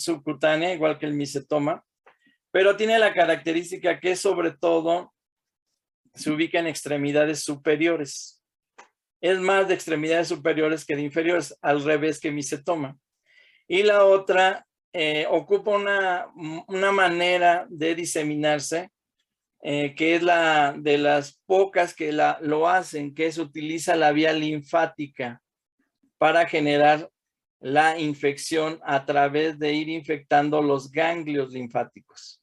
subcutánea, igual que el micetoma, pero tiene la característica que sobre todo se ubica en extremidades superiores. Es más de extremidades superiores que de inferiores, al revés que micetoma. Y la otra ocupa una manera de diseminarse que es la de las pocas que lo hacen, que es utiliza la vía linfática para generar la infección a través de ir infectando los ganglios linfáticos.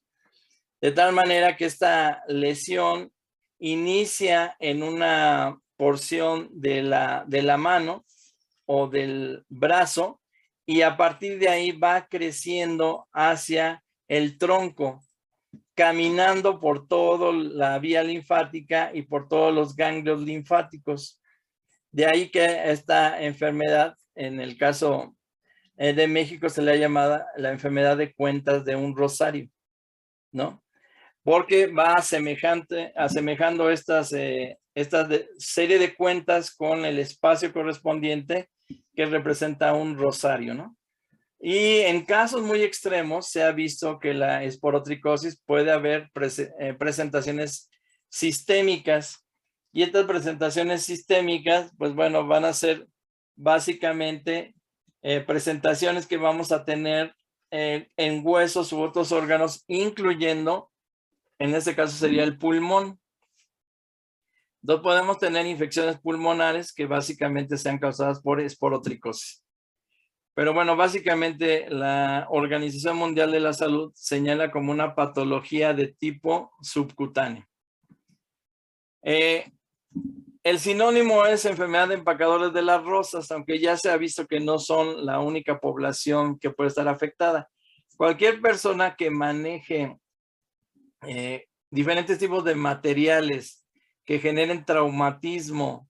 De tal manera que esta lesión inicia en una porción de la mano o del brazo y a partir de ahí va creciendo hacia el tronco, caminando por toda la vía linfática y por todos los ganglios linfáticos. De ahí que esta enfermedad, en el caso de México, se le ha llamado la enfermedad de cuentas de un rosario, ¿no? Porque va asemejando esta serie de cuentas con el espacio correspondiente que representa un rosario, ¿no? Y en casos muy extremos se ha visto que la esporotricosis puede haber presentaciones sistémicas, y estas presentaciones sistémicas, pues bueno, van a ser básicamente presentaciones que vamos a tener en huesos u otros órganos, incluyendo, en este caso sería el pulmón. Entonces podemos tener infecciones pulmonares que básicamente sean causadas por esporotricosis. Pero bueno, básicamente la Organización Mundial de la Salud señala como una patología de tipo subcutáneo. El sinónimo es enfermedad de empacadores de las rosas, aunque ya se ha visto que no son la única población que puede estar afectada. Cualquier persona que maneje diferentes tipos de materiales que generen traumatismo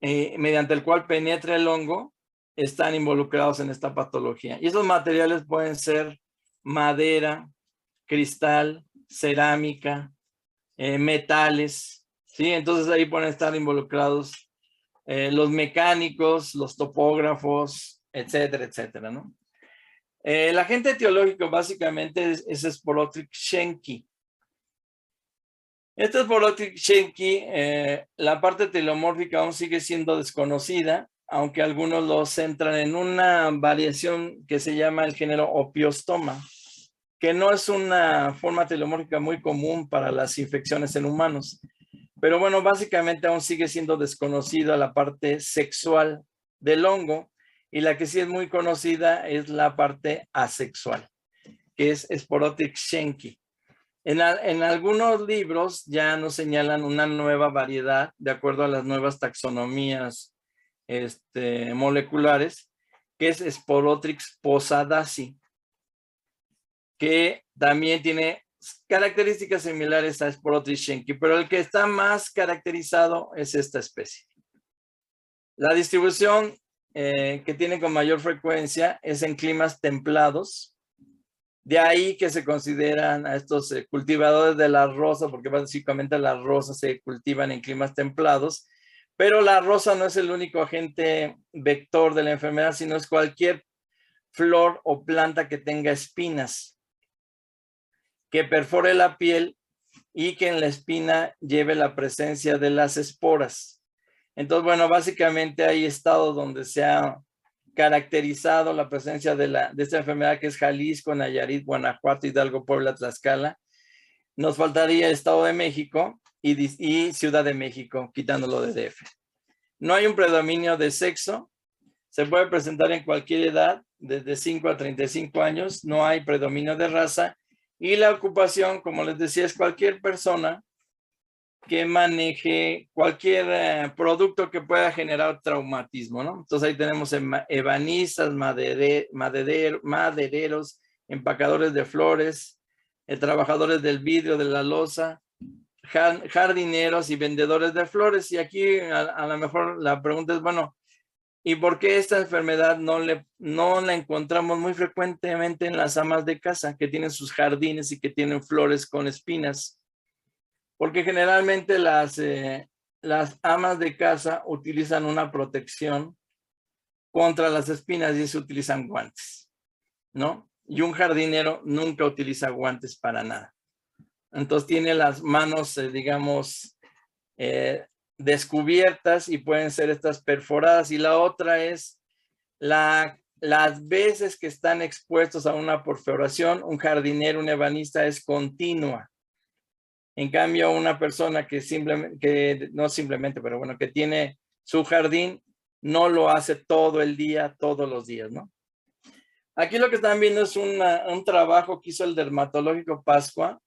mediante el cual penetra el hongo, están involucrados en esta patología. Y esos materiales pueden ser madera, cristal, cerámica, metales, ¿sí? Entonces ahí pueden estar involucrados los mecánicos, los topógrafos, etcétera, etcétera, ¿no? El agente etiológico básicamente es Sporotrich schenckii. Este Sporotrich schenckii, la parte telomórfica aún sigue siendo desconocida, aunque algunos lo centran en una variación que se llama el género Ophiostoma, que no es una forma telomórfica muy común para las infecciones en humanos. Pero bueno, básicamente aún sigue siendo desconocida la parte sexual del hongo, y la que sí es muy conocida es la parte asexual, que es Sporotrich schenckii. En algunos libros ya nos señalan una nueva variedad de acuerdo a las nuevas taxonomías moleculares, que es Sporotrix posadaci, que también tiene características similares a Sporotrich schenckii, pero el que está más caracterizado es esta especie. La distribución que tiene con mayor frecuencia es en climas templados. De ahí que se consideran a estos cultivadores de la rosa, porque básicamente las rosas se cultivan en climas templados, pero la rosa no es el único agente vector de la enfermedad, sino es cualquier flor o planta que tenga espinas, que perfore la piel y que en la espina lleve la presencia de las esporas. Entonces, bueno, básicamente hay estados donde se ha caracterizado la presencia de esta enfermedad, que es Jalisco, Nayarit, Guanajuato, Hidalgo, Puebla, Tlaxcala. Nos faltaría Estado de México y Ciudad de México, quitándolo de DF. No hay un predominio de sexo. Se puede presentar en cualquier edad, desde 5 a 35 años. No hay predominio de raza. Y la ocupación, como les decía, es cualquier persona que maneje cualquier producto que pueda generar traumatismo, ¿no? Entonces ahí tenemos ebanistas, madereros, empacadores de flores, trabajadores del vidrio, de la loza, jardineros y vendedores de flores. Y aquí a lo mejor la pregunta es, bueno, ¿y por qué esta enfermedad no la encontramos muy frecuentemente en las amas de casa, que tienen sus jardines y que tienen flores con espinas? Porque generalmente las amas de casa utilizan una protección contra las espinas y se utilizan guantes, ¿no? y un jardinero nunca utiliza guantes para nada. Entonces tiene las manos, digamos, descubiertas y pueden ser estas perforadas. Y la otra es las veces que están expuestos a una perforación, un jardinero, un ebanista es continua. En cambio, una persona que no simplemente, pero bueno, que tiene su jardín, no lo hace todo el día, todos los días, ¿no? Aquí lo que están viendo es un trabajo que hizo el dermatológico Pascua,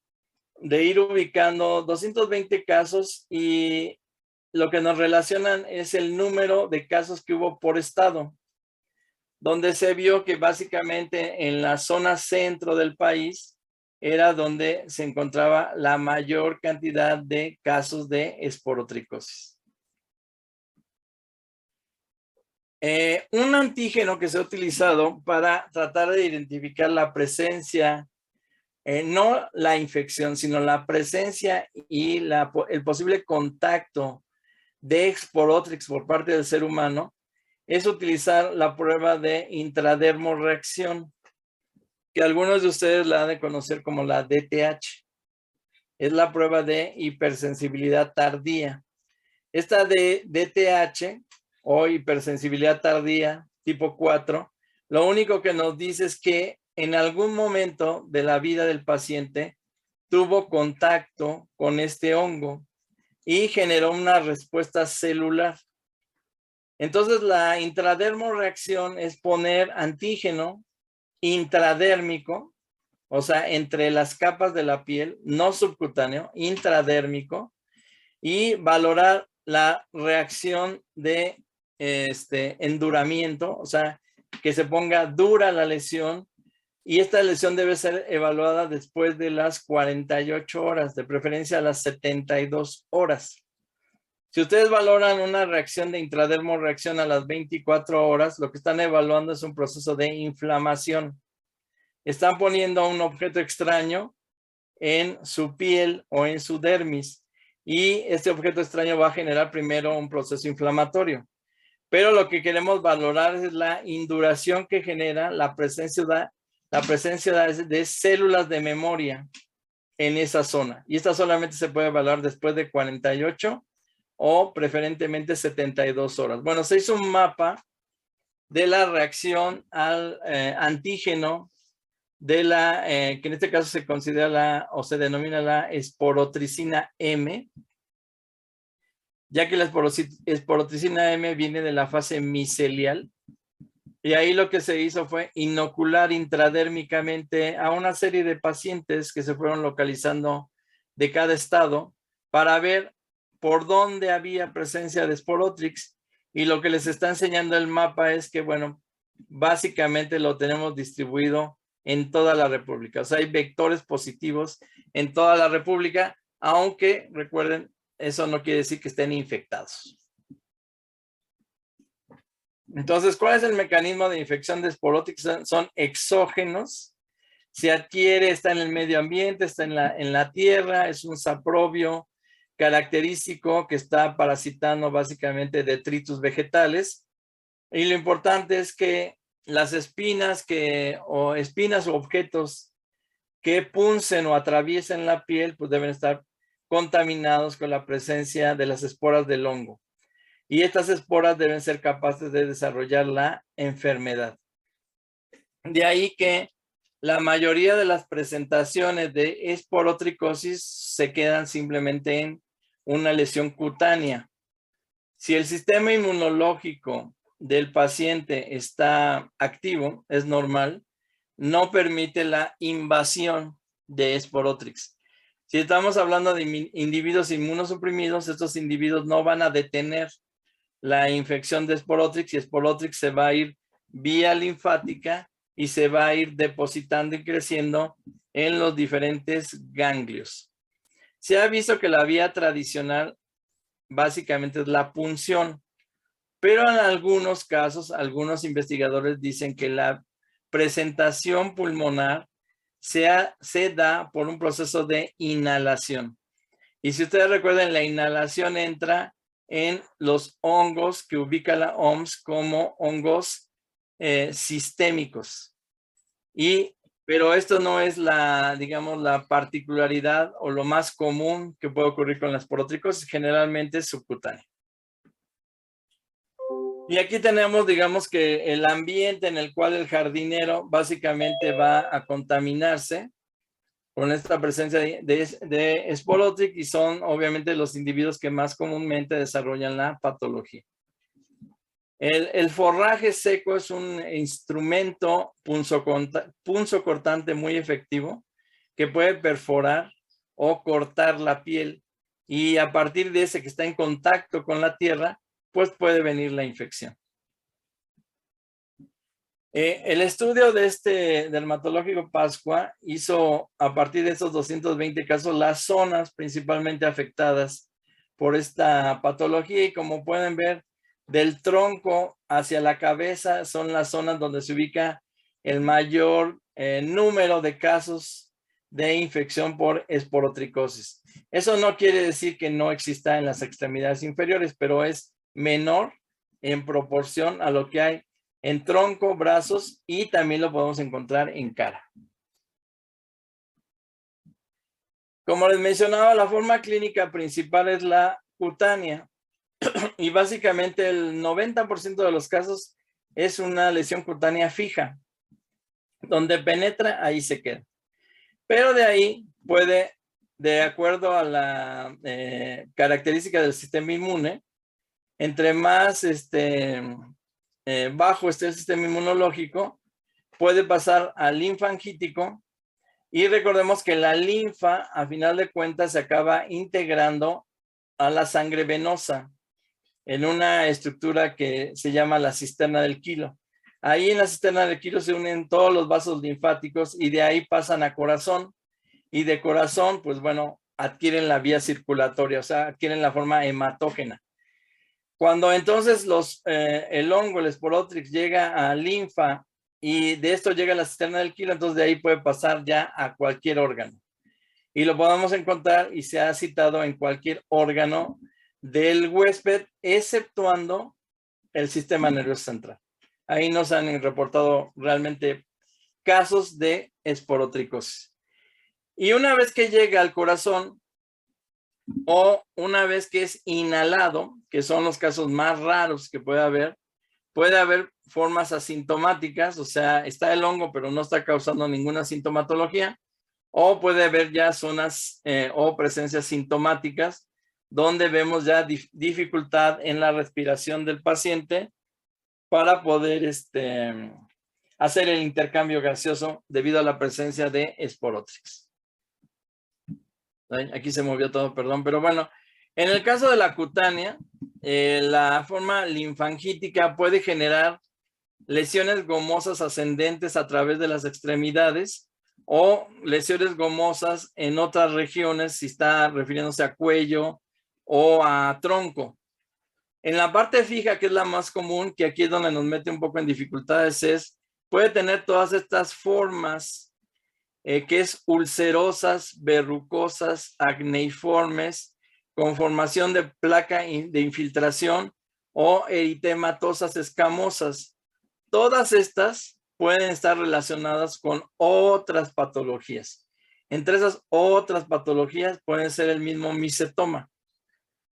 de ir ubicando 220 casos, y lo que nos relacionan es el número de casos que hubo por estado, donde se vio que básicamente en la zona centro del país era donde se encontraba la mayor cantidad de casos de esporotricosis. Un antígeno que se ha utilizado para tratar de identificar la presencia, no la infección, sino la presencia y el posible contacto de Sporotrix por parte del ser humano, es utilizar la prueba de intradermorreacción, que algunos de ustedes la han de conocer como la DTH. Es la prueba de hipersensibilidad tardía. Esta de DTH o hipersensibilidad tardía tipo 4, lo único que nos dice es que en algún momento de la vida del paciente tuvo contacto con este hongo y generó una respuesta celular. Entonces, la intradermorreacción es poner antígeno intradérmico, o sea, entre las capas de la piel, no subcutáneo, intradérmico, y valorar la reacción de enduramiento, o sea, que se ponga dura la lesión, y esta lesión debe ser evaluada después de las 48 horas, de preferencia a las 72 horas. Si ustedes valoran una reacción de intradermorreacción a las 24 horas, lo que están evaluando es un proceso de inflamación. Están poniendo un objeto extraño en su piel o en su dermis, y este objeto extraño va a generar primero un proceso inflamatorio. Pero lo que queremos valorar es la induración que genera la presencia de células de memoria en esa zona. Y esta solamente se puede evaluar después de 48 o preferentemente 72 horas. Bueno, se hizo un mapa de la reacción al antígeno de que en este caso se considera o se denomina la esporotricina M, ya que la esporotricina M viene de la fase micelial, y ahí lo que se hizo fue inocular intradérmicamente a una serie de pacientes que se fueron localizando de cada estado para ver por dónde había presencia de Sporotrix, y lo que les está enseñando el mapa es que, bueno, básicamente lo tenemos distribuido en toda la República. O sea, hay vectores positivos en toda la República, aunque recuerden, eso no quiere decir que estén infectados. Entonces, ¿cuál es el mecanismo de infección de Sporotrix? Son exógenos. Se adquiere, está en el medio ambiente, está en la tierra, es un saprobio característico que está parasitando básicamente detritus vegetales. Y lo importante es que las espinas o objetos que puncen o atraviesen la piel, pues deben estar contaminados con la presencia de las esporas del hongo. Y estas esporas deben ser capaces de desarrollar la enfermedad. De ahí que la mayoría de las presentaciones de esporotricosis se quedan simplemente en una lesión cutánea. Si el sistema inmunológico del paciente está activo, es normal, no permite la invasión de Sporotrix. Si estamos hablando de individuos inmunosuprimidos, estos individuos no van a detener la infección de Sporotrix, y Sporotrix se va a ir vía linfática y se va a ir depositando y creciendo en los diferentes ganglios. Se ha visto que la vía tradicional básicamente es la punción, pero en algunos casos, algunos investigadores dicen que la presentación pulmonar se da por un proceso de inhalación. Y si ustedes recuerdan, la inhalación entra en los hongos que ubica la OMS como hongos sistémicos. Y pero esto no es la, digamos, la particularidad o lo más común que puede ocurrir con las esporotricosis. Generalmente es subcutánea. Y aquí tenemos, digamos, que el ambiente en el cual el jardinero básicamente va a contaminarse con esta presencia de Sporotrich, y son obviamente los individuos que más comúnmente desarrollan la patología. El forraje seco es un instrumento punzocortante muy efectivo que puede perforar o cortar la piel, y a partir de ese que está en contacto con la tierra, pues puede venir la infección. El estudio de este dermatológico Pascua hizo, a partir de esos 220 casos, las zonas principalmente afectadas por esta patología, y como pueden ver, del tronco hacia la cabeza son las zonas donde se ubica el mayor número de casos de infección por esporotricosis. Eso no quiere decir que no exista en las extremidades inferiores, pero es menor en proporción a lo que hay en tronco, brazos, y también lo podemos encontrar en cara. Como les mencionaba, la forma clínica principal es la cutánea, y básicamente el 90% de los casos es una lesión cutánea fija. Donde penetra, ahí se queda. Pero de ahí puede, de acuerdo a la característica del sistema inmune, entre más bajo esté el sistema inmunológico, puede pasar al linfangítico, y recordemos que la linfa, a final de cuentas, se acaba integrando a la sangre venosa en una estructura que se llama la cisterna del quilo. Ahí en la cisterna del quilo se unen todos los vasos linfáticos, y de ahí pasan a corazón, y de corazón, pues bueno, adquieren la vía circulatoria, o sea, adquieren la forma hematógena. Cuando entonces el hongo, el Sporotrix, llega a linfa, y de esto llega a la cisterna del quilo, entonces de ahí puede pasar ya a cualquier órgano. Y lo podemos encontrar, y se ha citado, en cualquier órgano del huésped, exceptuando el sistema nervioso central. Ahí nos han reportado realmente casos de esporotricosis. Y una vez que llega al corazón, o una vez que es inhalado, que son los casos más raros que puede haber formas asintomáticas, o sea, está el hongo pero no está causando ninguna sintomatología, o puede haber ya zonas o presencias sintomáticas donde vemos ya dificultad en la respiración del paciente para poder hacer el intercambio gaseoso debido a la presencia de Sporotrix. Aquí se movió todo, perdón, pero bueno, en el caso de la cutánea, la forma linfangítica puede generar lesiones gomosas ascendentes a través de las extremidades, o lesiones gomosas en otras regiones, si está refiriéndose a cuello o a tronco. En la parte fija, que es la más común, que aquí es donde nos mete un poco en dificultades, puede tener todas estas formas, que es ulcerosas, verrucosas, acneiformes, con formación de placa de infiltración, o eritematosas escamosas. Todas estas pueden estar relacionadas con otras patologías. Entre esas otras patologías pueden ser el mismo micetoma,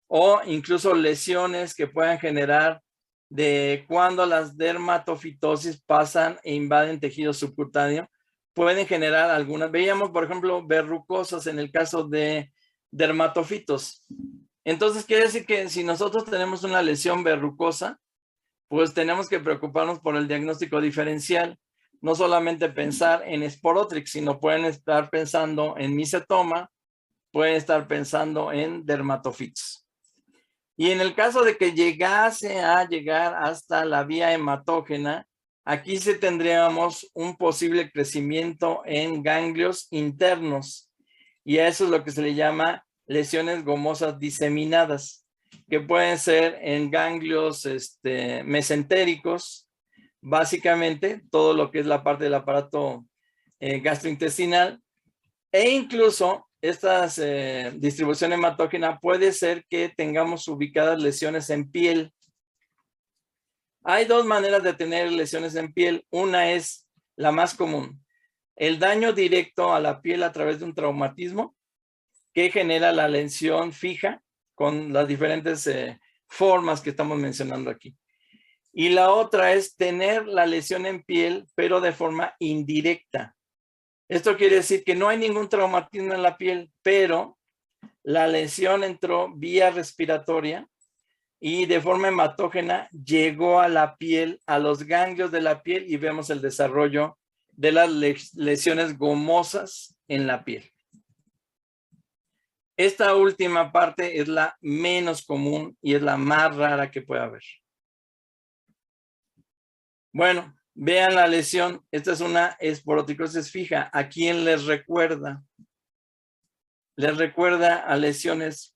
o incluso lesiones que puedan generar de cuando las dermatofitosis pasan e invaden tejido subcutáneo. Pueden generar algunas. Veíamos, por ejemplo, verrucosas en el caso de dermatofitos. Entonces, quiere decir que si nosotros tenemos una lesión verrucosa, pues tenemos que preocuparnos por el diagnóstico diferencial. No solamente pensar en Sporotrix, sino pueden estar pensando en micetoma, pueden estar pensando en dermatofitos. Y en el caso de que llegase a llegar hasta la vía hematógena, aquí sí tendríamos un posible crecimiento en ganglios internos, y a eso es lo que se le llama lesiones gomosas diseminadas, que pueden ser en ganglios mesentéricos, básicamente todo lo que es la parte del aparato gastrointestinal, e incluso esta distribución hematógena puede ser que tengamos ubicadas lesiones en piel. Hay dos maneras de tener lesiones en piel. Una es la más común. el daño directo a la piel a través de un traumatismo que genera la lesión fija con las diferentes formas que estamos mencionando aquí. Y la otra es tener la lesión en piel, pero de forma indirecta. Esto quiere decir que no hay ningún traumatismo en la piel, pero la lesión entró vía respiratoria y de forma hematógena llegó a la piel, a los ganglios de la piel, y vemos el desarrollo de las lesiones gomosas en la piel. Esta última parte es la menos común y es la más rara que puede haber. Bueno, vean la lesión. Esta es una esporotricosis fija. ¿A quién les recuerda? Les recuerda a lesiones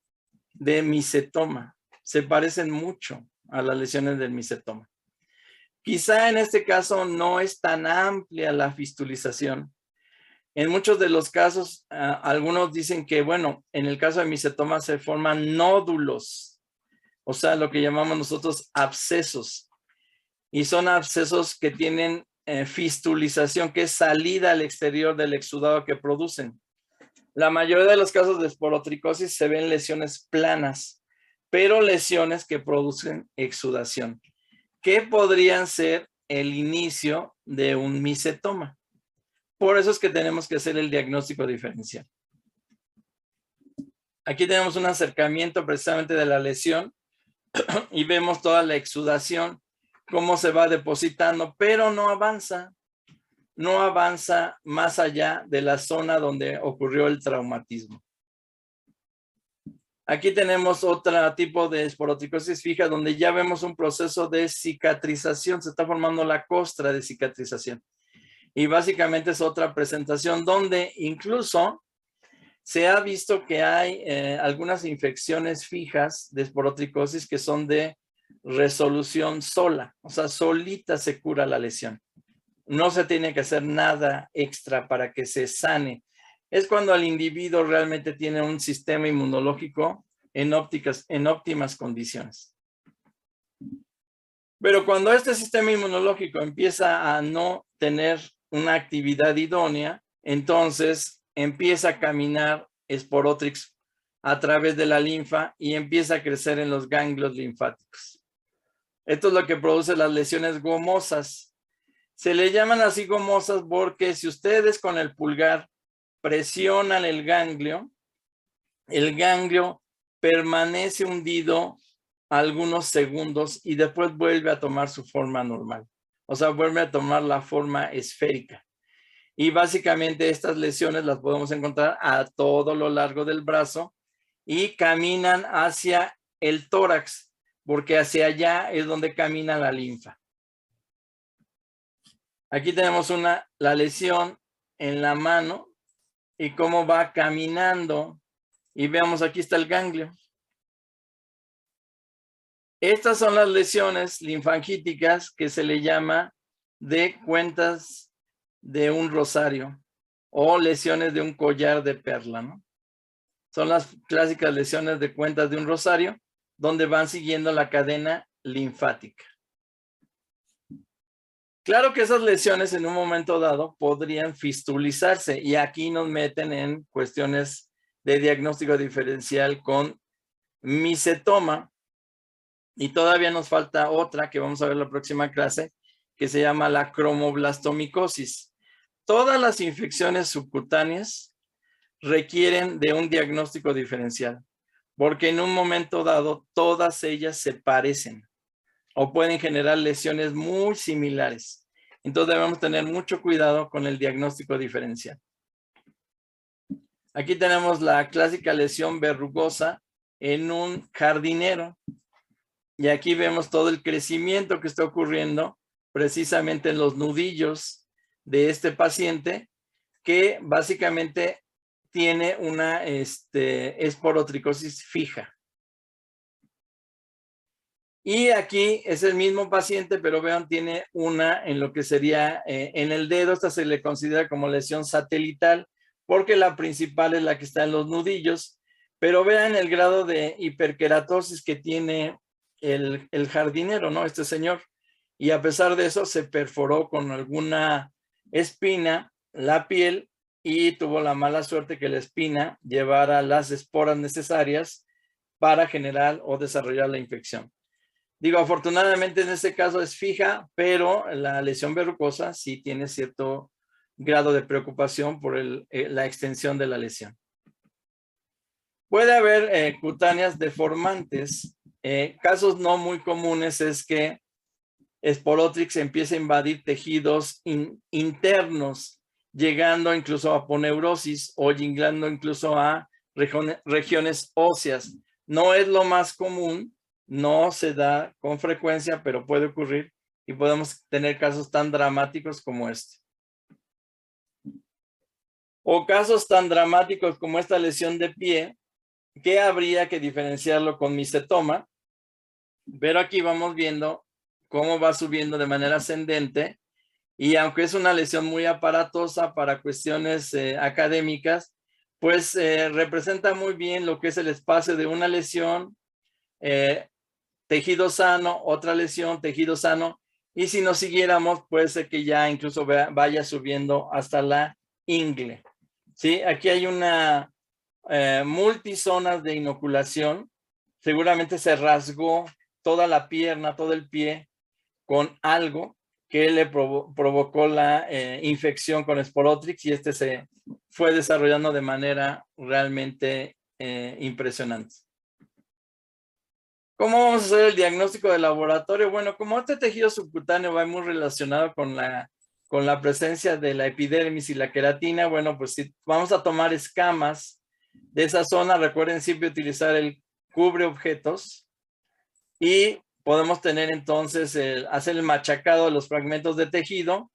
de micetoma. Se parecen mucho a las lesiones del micetoma. Quizá en este caso no es tan amplia la fistulización. En muchos de los casos, algunos dicen que, bueno, en el caso de micetoma se forman nódulos, o sea, lo que llamamos nosotros abscesos. Y son abscesos que tienen fistulización, que es salida al exterior del exudado que producen. La mayoría de los casos de esporotricosis se ven lesiones planas, pero lesiones que producen exudación, que podrían ser el inicio de un micetoma. Por eso es que tenemos que hacer el diagnóstico diferencial. Aquí tenemos un acercamiento precisamente de la lesión y vemos toda la exudación, cómo se va depositando, pero no avanza más allá de la zona donde ocurrió el traumatismo. Aquí tenemos otro tipo de esporotricosis fija donde ya vemos un proceso de cicatrización, se está formando la costra de cicatrización. Y básicamente es otra presentación donde incluso se ha visto que hay algunas infecciones fijas de esporotricosis que son de resolución sola, o sea, solita se cura la lesión. No se tiene que hacer nada extra para que se sane. Es cuando el individuo realmente tiene un sistema inmunológico en óptimas condiciones. Pero cuando este sistema inmunológico empieza a no tener una actividad idónea, entonces empieza a caminar Sporotrix a través de la linfa y empieza a crecer en los ganglios linfáticos. Esto es lo que produce las lesiones gomosas. Se le llaman así gomosas porque si ustedes con el pulgar presionan el ganglio permanece hundido algunos segundos y después vuelve a tomar su forma normal. O sea, vuelve a tomar la forma esférica. Y básicamente estas lesiones las podemos encontrar a todo lo largo del brazo y caminan hacia el tórax, porque hacia allá es donde camina la linfa. Aquí tenemos la lesión en la mano y cómo va caminando. Y veamos, aquí está el ganglio. Estas son las lesiones linfangíticas que se le llama de cuentas de un rosario o lesiones de un collar de perla, ¿no? Son las clásicas lesiones de cuentas de un rosario donde van siguiendo la cadena linfática. Claro que esas lesiones en un momento dado podrían fistulizarse y aquí nos meten en cuestiones de diagnóstico diferencial con micetoma. Y todavía nos falta otra que vamos a ver en la próxima clase, que se llama la cromoblastomicosis. Todas las infecciones subcutáneas requieren de un diagnóstico diferencial, porque en un momento dado todas ellas se parecen o pueden generar lesiones muy similares. Entonces debemos tener mucho cuidado con el diagnóstico diferencial. Aquí tenemos la clásica lesión verrugosa en un jardinero. Y aquí vemos todo el crecimiento que está ocurriendo precisamente en los nudillos de este paciente que básicamente tiene una esporotricosis fija. Y aquí es el mismo paciente, pero vean, tiene una en lo que sería en el dedo. Esta se le considera como lesión satelital porque la principal es la que está en los nudillos. Pero vean el grado de hiperkeratosis que tiene el jardinero, ¿no? Este señor. Y a pesar de eso se perforó con alguna espina la piel y tuvo la mala suerte que la espina llevara las esporas necesarias para generar o desarrollar la infección. Digo, afortunadamente en este caso es fija, pero la lesión verrucosa sí tiene cierto grado de preocupación por la extensión de la lesión. Puede haber cutáneas deformantes. Casos no muy comunes es que Sporotrix empiece a invadir tejidos internos, llegando incluso a aponeurosis o llegando incluso a regiones óseas. No es lo más común, no se da con frecuencia, pero puede ocurrir y podemos tener casos tan dramáticos como este. O casos tan dramáticos como esta lesión de pie, que habría que diferenciarlo con micetoma, pero aquí vamos viendo cómo va subiendo de manera ascendente y aunque es una lesión muy aparatosa para cuestiones académicas, pues representa muy bien lo que es el espacio de una lesión, tejido sano, otra lesión, tejido sano, y si nos siguiéramos puede ser que ya incluso vaya subiendo hasta la ingle. ¿Sí? Aquí hay una multizonas de inoculación, seguramente se rasgó toda la pierna, todo el pie con algo que le provocó la infección con Sporotrix y este se fue desarrollando de manera realmente impresionante. ¿Cómo vamos a hacer el diagnóstico de laboratorio? Bueno, como este tejido subcutáneo va muy relacionado con la presencia de la epidermis y la queratina, bueno, pues si vamos a tomar escamas de esa zona, recuerden siempre utilizar el cubre objetos y podemos tener entonces hacer el machacado de los fragmentos de tejido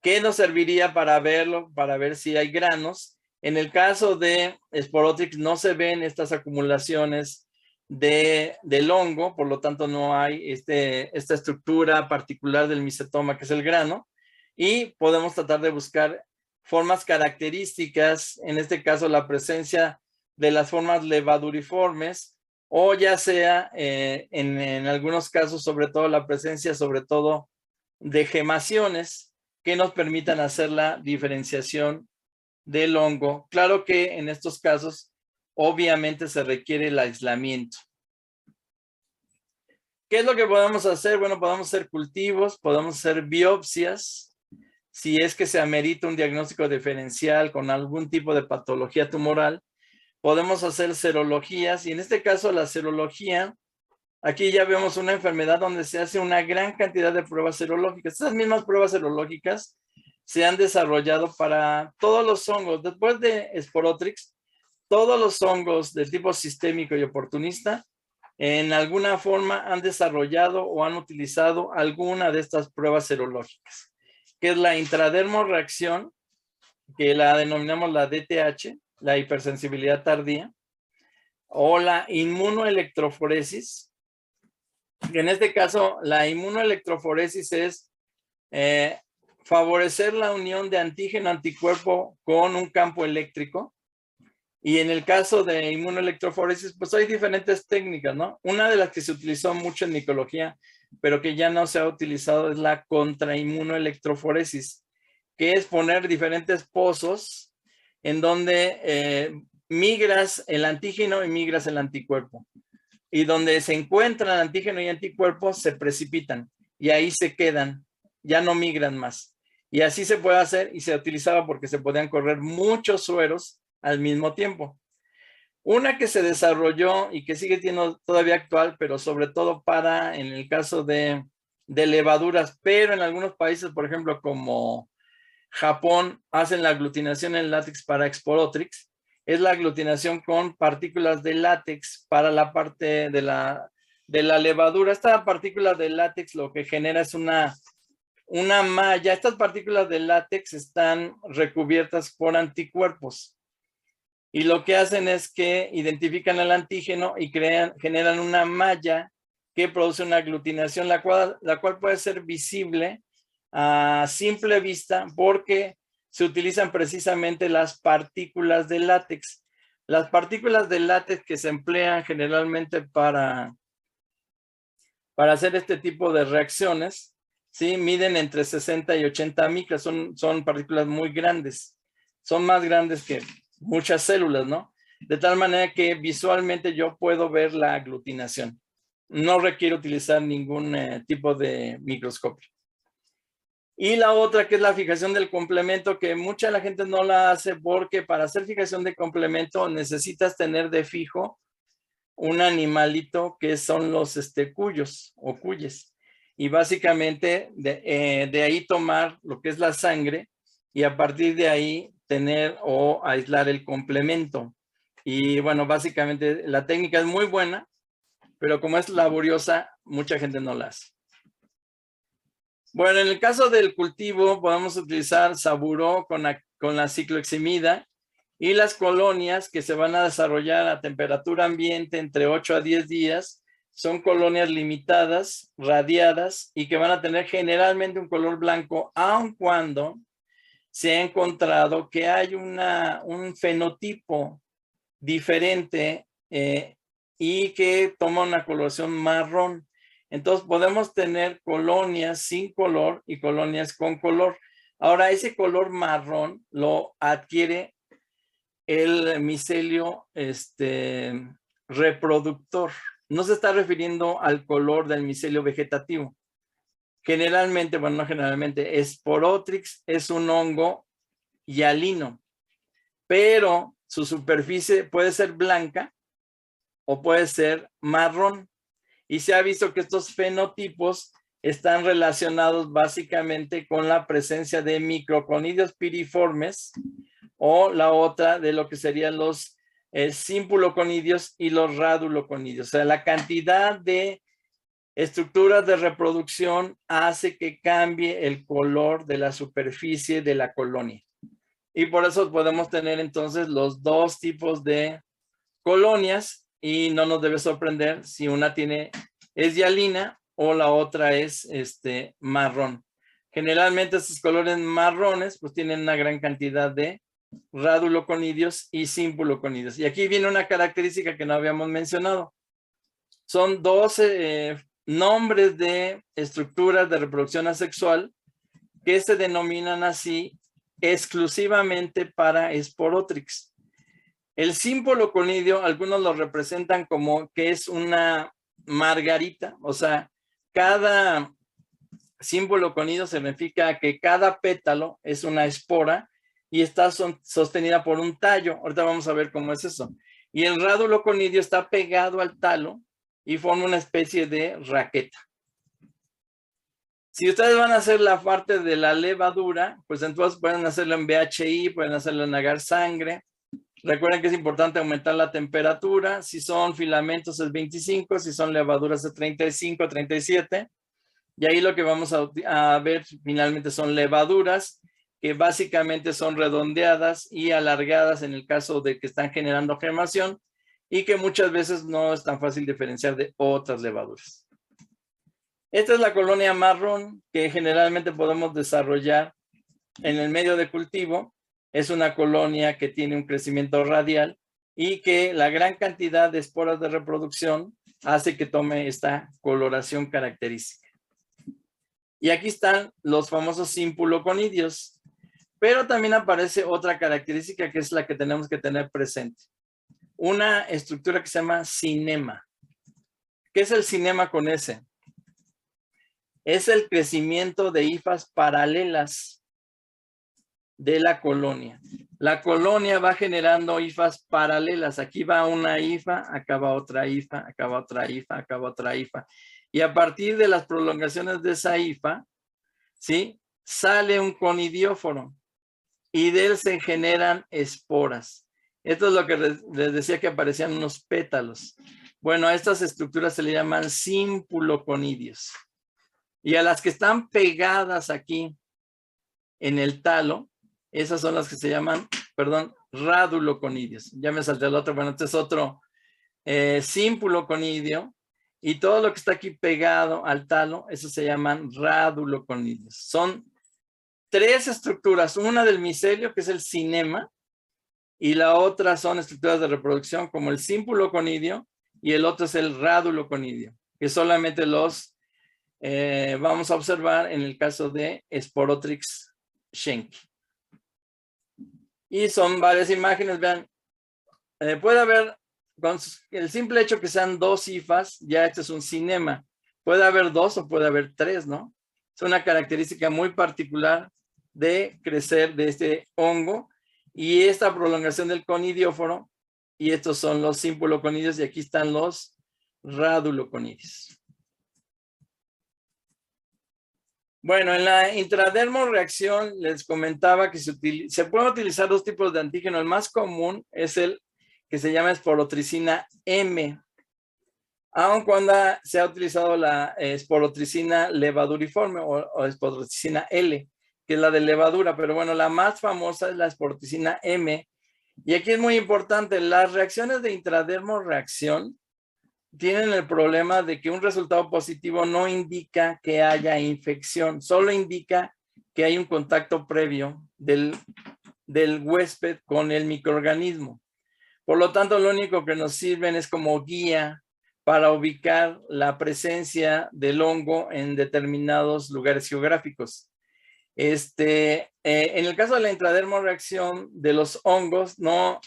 que nos serviría para verlo, para ver si hay granos. En el caso de Sporotrix no se ven estas acumulaciones del hongo, por lo tanto no hay esta estructura particular del micetoma que es el grano y podemos tratar de buscar formas características, en este caso la presencia de las formas levaduriformes o ya sea en algunos casos sobre todo la presencia sobre todo de gemaciones que nos permitan hacer la diferenciación del hongo. Claro que en estos casos obviamente se requiere el aislamiento. ¿Qué es lo que podemos hacer? Bueno, podemos hacer cultivos, podemos hacer biopsias, si es que se amerita un diagnóstico diferencial con algún tipo de patología tumoral. Podemos hacer serologías y en este caso la serología, aquí ya vemos una enfermedad donde se hace una gran cantidad de pruebas serológicas. Estas mismas pruebas serológicas se han desarrollado para todos los hongos. Después de Sporotrix, todos los hongos del tipo sistémico y oportunista en alguna forma han desarrollado o han utilizado alguna de estas pruebas serológicas, que es la intradermorreacción, que la denominamos la DTH, la hipersensibilidad tardía, o la inmunoelectroforesis. En este caso, la inmunoelectroforesis es favorecer la unión de antígeno-anticuerpo con un campo eléctrico. Y en el caso de inmunoelectroforesis, pues hay diferentes técnicas, ¿no? Una de las que se utilizó mucho en micología, pero que ya no se ha utilizado es la contrainmunoelectroforesis, que es poner diferentes pozos en donde migras el antígeno y migras el anticuerpo. Y donde se encuentran antígeno y anticuerpo se precipitan y ahí se quedan, ya no migran más. Y así se puede hacer y se utilizaba porque se podían correr muchos sueros al mismo tiempo. Una que se desarrolló y que sigue siendo todavía actual, pero sobre todo para en el caso de levaduras, pero en algunos países, por ejemplo, como Japón, hacen la aglutinación en látex para Sporotrix, es la aglutinación con partículas de látex para la parte de la levadura. Esta partícula de látex lo que genera es una malla. Estas partículas de látex están recubiertas por anticuerpos y lo que hacen es que identifican el antígeno y generan una malla que produce una aglutinación, la cual puede ser visible a simple vista porque se utilizan precisamente las partículas de látex. Las partículas de látex que se emplean generalmente para hacer este tipo de reacciones ¿sí? Miden entre 60 y 80 micras, son partículas muy grandes. Son más grandes que muchas células, ¿no? De tal manera que visualmente yo puedo ver la aglutinación. No requiero utilizar ningún tipo de microscopio. Y la otra, que es la fijación del complemento, que mucha la gente no la hace porque para hacer fijación de complemento necesitas tener de fijo un animalito que son los cuyos o cuyes. Y básicamente de ahí tomar lo que es la sangre y a partir de ahí tener o aislar el complemento. Y bueno, básicamente la técnica es muy buena, pero como es laboriosa, mucha gente no la hace. Bueno, en el caso del cultivo podemos utilizar Saburó con la cicloheximida y las colonias que se van a desarrollar a temperatura ambiente entre 8 a 10 días son colonias limitadas, radiadas y que van a tener generalmente un color blanco, aun cuando se ha encontrado que hay un fenotipo diferente y que toma una coloración marrón. Entonces podemos tener colonias sin color y colonias con color. Ahora ese color marrón lo adquiere el micelio reproductor. No se está refiriendo al color del micelio vegetativo. Generalmente, bueno, no generalmente, Sporotrix es un hongo hialino, pero su superficie puede ser blanca o puede ser marrón. Y se ha visto que estos fenotipos están relacionados básicamente con la presencia de microconidios piriformes o la otra de lo que serían los simpuloconidios y los raduloconidios. O sea, la cantidad de estructuras de reproducción hace que cambie el color de la superficie de la colonia. Y por eso podemos tener entonces los dos tipos de colonias y no nos debe sorprender si una es hialina o la otra es marrón. Generalmente estos colores marrones pues tienen una gran cantidad de raduloconidios y simpuloconidios. Y aquí viene una característica que no habíamos mencionado. Son 12 nombres de estructuras de reproducción asexual que se denominan así exclusivamente para Sporotrix. El simpuloconidio, algunos lo representan como que es una margarita, o sea, cada simpuloconidio significa que cada pétalo es una espora y está sostenida por un tallo. Ahorita vamos a ver cómo es eso. Y el raduloconidio está pegado al talo y forma una especie de raqueta. Si ustedes van a hacer la parte de la levadura, pues entonces pueden hacerlo en BHI, pueden hacerlo en agar sangre. Recuerden que es importante aumentar la temperatura. Si son filamentos es 25, si son levaduras es 35, 37. Y ahí lo que vamos a ver finalmente son levaduras que básicamente son redondeadas y alargadas en el caso de que están generando germinación y que muchas veces no es tan fácil diferenciar de otras levaduras. Esta es la colonia marrón que generalmente podemos desarrollar en el medio de cultivo. Es una colonia que tiene un crecimiento radial y que la gran cantidad de esporas de reproducción hace que tome esta coloración característica. Y aquí están los famosos simpuloconidios, pero también aparece otra característica que es la que tenemos que tener presente. Una estructura que se llama cinema. ¿Qué es el cinema con S? Es el crecimiento de hifas paralelas de la colonia. La colonia va generando hifas paralelas. Aquí va una hifa, acá va otra hifa, acá va otra hifa, acá va otra hifa. Y a partir de las prolongaciones de esa hifa, ¿sí?, sale un conidióforo y de él se generan esporas. Esto es lo que les decía que aparecían unos pétalos. Bueno, a estas estructuras se le llaman simpuloconidios. Y a las que están pegadas aquí en el talo, esas son las que se llaman, raduloconidios. Ya me salté el otro. Bueno, este es otro simpuloconidio. Y todo lo que está aquí pegado al talo, eso se llaman raduloconidios. Son 3 estructuras, una del micelio, que es el cinema, y la otra son estructuras de reproducción como el simpuloconidio, y el otro es el raduloconidio, que solamente los vamos a observar en el caso de Sporotrix schenki. Y son varias imágenes, vean, puede haber, con el simple hecho que sean dos hifas, ya este es un cinema. Puede haber dos o puede haber tres, ¿no? Es una característica muy particular de crecer de este hongo y esta prolongación del conidióforo, y estos son los simpuloconidios y aquí están los raduloconidios. Bueno, en la intradermoreacción les comentaba que se pueden utilizar dos tipos de antígeno. El más común es el que se llama esporotricina M, aun cuando se ha utilizado la esporotricina levaduriforme o esporotricina L, que es la de levadura, pero bueno, la más famosa es la esporotricina M. Y aquí es muy importante, las reacciones de intradermoreacción tienen el problema de que un resultado positivo no indica que haya infección, solo indica que hay un contacto previo del huésped con el microorganismo. Por lo tanto, lo único que nos sirven es como guía para ubicar la presencia del hongo en determinados lugares geográficos. En el caso de la intradermoreacción de los hongos, no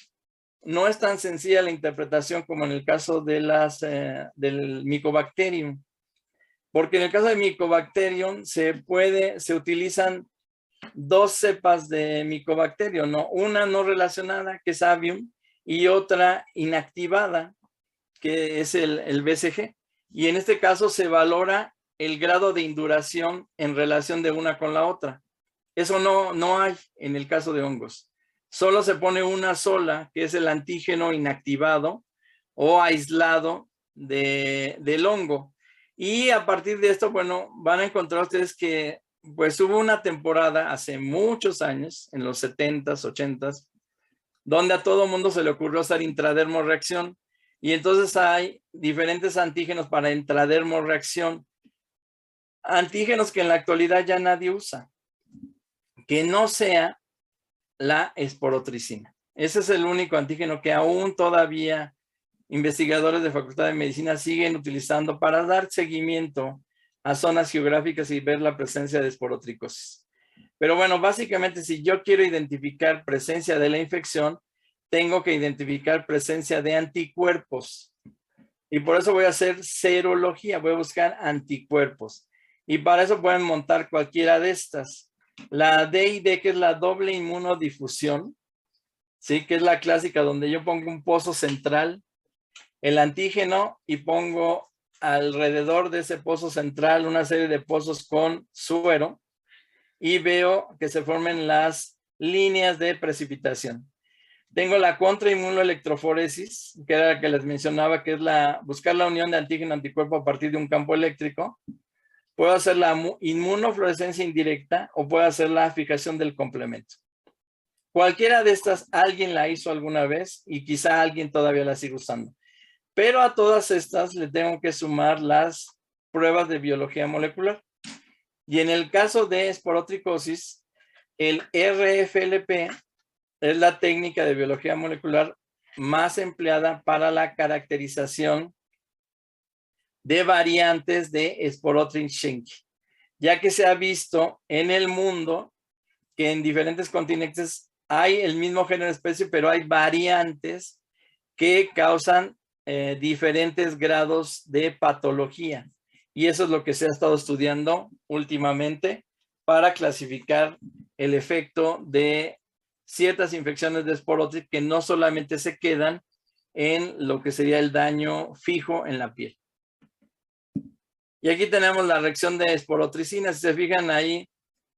es tan sencilla la interpretación como en el caso de del Mycobacterium, porque en el caso de Mycobacterium se utilizan dos cepas de Mycobacterium, ¿no? Una no relacionada, que es Avium, y otra inactivada, que es el BCG. Y en este caso se valora el grado de induración en relación de una con la otra. Eso no hay en el caso de hongos. Solo se pone una sola, que es el antígeno inactivado o aislado del hongo. Y a partir de esto, bueno, van a encontrar ustedes que pues hubo una temporada hace muchos años, en los 70s, 80s, donde a todo mundo se le ocurrió hacer intradermoreacción. Y entonces hay diferentes antígenos para intradermoreacción. Antígenos que en la actualidad ya nadie usa, que no sea la esporotricina. Ese es el único antígeno que aún todavía investigadores de Facultad de Medicina siguen utilizando para dar seguimiento a zonas geográficas y ver la presencia de esporotricosis. Pero bueno, básicamente si yo quiero identificar presencia de la infección, tengo que identificar presencia de anticuerpos. Y por eso voy a hacer serología, voy a buscar anticuerpos. Y para eso pueden montar cualquiera de estas. La DID, que es la doble inmunodifusión, ¿sí? Que es la clásica donde yo pongo un pozo central, el antígeno, y pongo alrededor de ese pozo central una serie de pozos con suero y veo que se formen las líneas de precipitación. Tengo la contrainmunoelectroforesis, que era la que les mencionaba, que es buscar la unión de antígeno-anticuerpo a partir de un campo eléctrico. Puedo hacer la inmunofluorescencia indirecta o puedo hacer la fijación del complemento. Cualquiera de estas alguien la hizo alguna vez y quizá alguien todavía la sigue usando. Pero a todas estas le tengo que sumar las pruebas de biología molecular. Y en el caso de esporotricosis, el RFLP es la técnica de biología molecular más empleada para la caracterización de variantes de Sporotrix schenki, ya que se ha visto en el mundo que en diferentes continentes hay el mismo género de especie, pero hay variantes que causan diferentes grados de patología. Y eso es lo que se ha estado estudiando últimamente para clasificar el efecto de ciertas infecciones de Sporotrix que no solamente se quedan en lo que sería el daño fijo en la piel. Y aquí tenemos la reacción de esporotricina. Si se fijan ahí,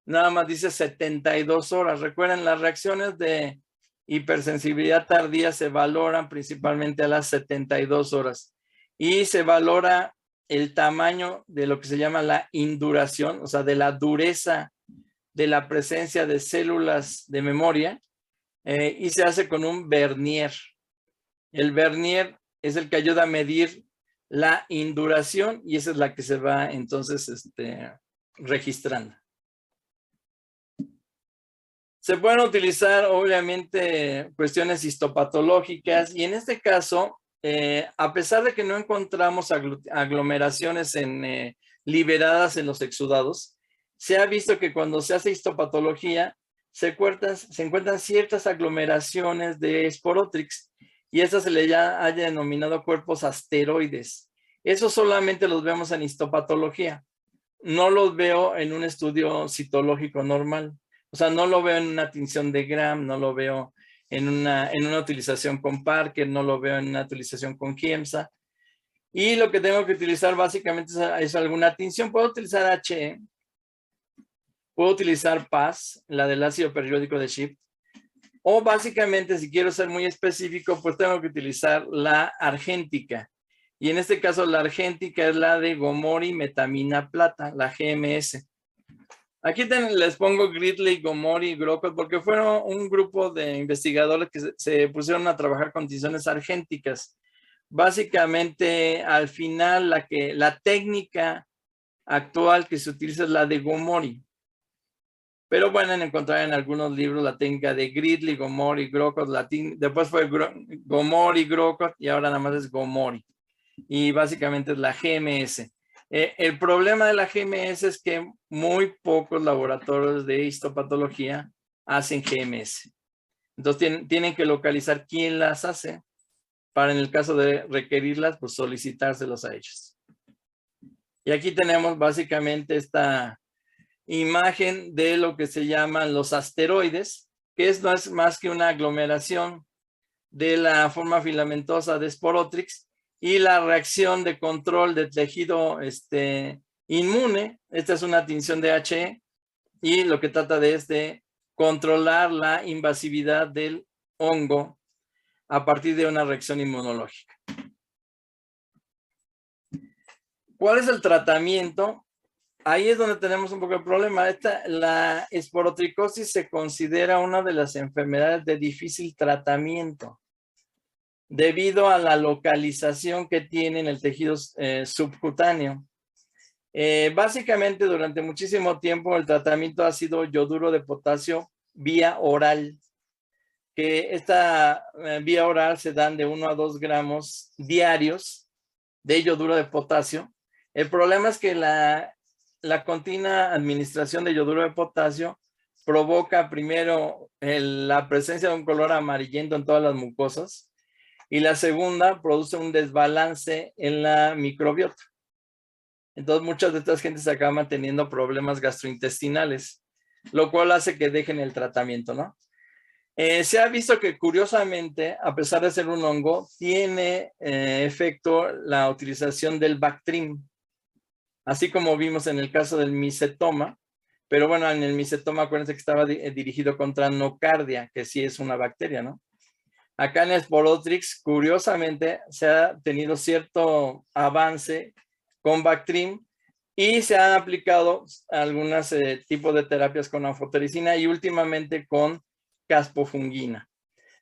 nada más dice 72 horas. Recuerden, las reacciones de hipersensibilidad tardía se valoran principalmente a las 72 horas. Y se valora el tamaño de lo que se llama la induración, o sea, de la dureza de la presencia de células de memoria, y se hace con un vernier. El vernier es el que ayuda a medir la induración y esa es la que se va entonces registrando. Se pueden utilizar obviamente cuestiones histopatológicas y en este caso, a pesar de que no encontramos aglomeraciones en liberadas en los exudados, se ha visto que cuando se hace histopatología se encuentran ciertas aglomeraciones de Sporotrix y estas se le haya denominado cuerpos asteroides. Eso solamente los vemos en histopatología. No los veo en un estudio citológico normal. O sea, no lo veo en una tinción de Gram, no lo veo en una utilización con Parker, no lo veo en una utilización con Giemsa. Y lo que tengo que utilizar básicamente es alguna tinción. Puedo utilizar HE, puedo utilizar PAS, la del ácido periódico de Schiff, o básicamente, si quiero ser muy específico, pues tengo que utilizar la argéntica. Y en este caso, la argéntica es la de Gomori metamina plata, la GMS. Aquí les pongo Gridley, Gomori y Grocott porque fueron un grupo de investigadores que se pusieron a trabajar con tinciones argénticas. Básicamente, al final, la técnica actual que se utiliza es la de Gomori. Pero bueno, encontrar en algunos libros la técnica de Gridley, Gomori, Grocott, después fue Gomori, Grocott y ahora nada más es Gomori. Y básicamente es la GMS. El problema de la GMS es que muy pocos laboratorios de histopatología hacen GMS. Entonces tienen que localizar quién las hace para en el caso de requerirlas, pues solicitárselos a ellos. Y aquí tenemos básicamente esta imagen de lo que se llaman los asteroides, que no es más que una aglomeración de la forma filamentosa de Sporotrix y la reacción de control de tejido inmune. Esta es una tinción de HE y lo que trata es de controlar la invasividad del hongo a partir de una reacción inmunológica. ¿Cuál es el tratamiento? Ahí es donde tenemos un poco el problema. La esporotricosis se considera una de las enfermedades de difícil tratamiento debido a la localización que tiene en el tejido subcutáneo. Básicamente, durante muchísimo tiempo el tratamiento ha sido yoduro de potasio vía oral, que esta vía oral se dan de 1 a 2 gramos diarios de yoduro de potasio. El problema es que la continua administración de yoduro de potasio provoca primero la presencia de un color amarillento en todas las mucosas y la segunda produce un desbalance en la microbiota. Entonces muchas de estas gentes acaban teniendo problemas gastrointestinales, lo cual hace que dejen el tratamiento, ¿no? Se ha visto que curiosamente, a pesar de ser un hongo, tiene efecto la utilización del Bactrim, así como vimos en el caso del micetoma, pero bueno, en el micetoma acuérdense que estaba dirigido contra nocardia, que sí es una bacteria, ¿no? Acá en Sporotrix, curiosamente, se ha tenido cierto avance con Bactrim y se han aplicado algunos tipos de terapias con anfotericina y últimamente con caspofungina.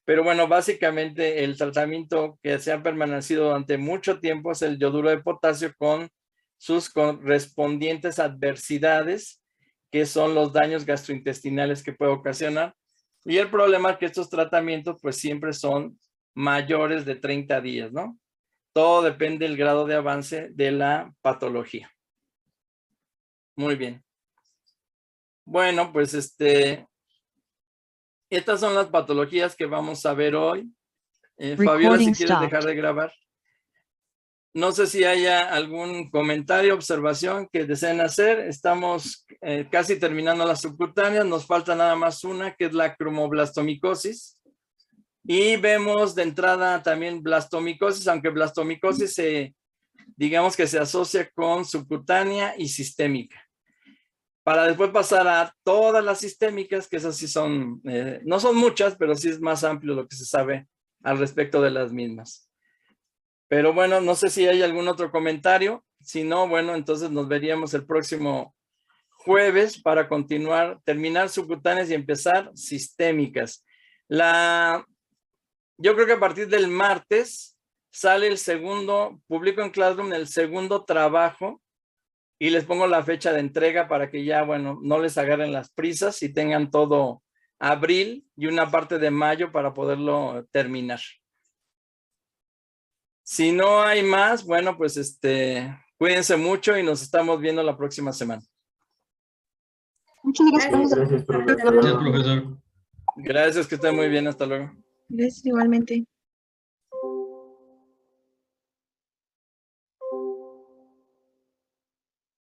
Pero bueno, básicamente el tratamiento que se ha permanecido durante mucho tiempo es el yoduro de potasio con sus correspondientes adversidades, que son los daños gastrointestinales que puede ocasionar. Y el problema es que estos tratamientos pues siempre son mayores de 30 días, ¿no? Todo depende del grado de avance de la patología. Muy bien. Bueno, pues estas son las patologías que vamos a ver hoy. Fabiola, si quieres dejar de grabar. No sé si haya algún comentario, observación que deseen hacer. Estamos casi terminando las subcutáneas. Nos falta nada más una, que es la cromoblastomicosis. Y vemos de entrada también blastomicosis, aunque blastomicosis digamos que se asocia con subcutánea y sistémica. Para después pasar a todas las sistémicas, que esas sí son, no son muchas, pero sí es más amplio lo que se sabe al respecto de las mismas. Pero bueno, no sé si hay algún otro comentario. Si no, bueno, entonces nos veríamos el próximo jueves para terminar subcutáneas y empezar sistémicas. Yo creo que a partir del martes sale publico en Classroom el segundo trabajo y les pongo la fecha de entrega para que ya, bueno, no les agarren las prisas y tengan todo abril y una parte de mayo para poderlo terminar. Si no hay más, bueno, pues Cuídense mucho y nos estamos viendo la próxima semana. Muchas gracias, profesor. Gracias, profesor. Gracias, profesor. Gracias, que estén muy bien. Hasta luego. Gracias igualmente.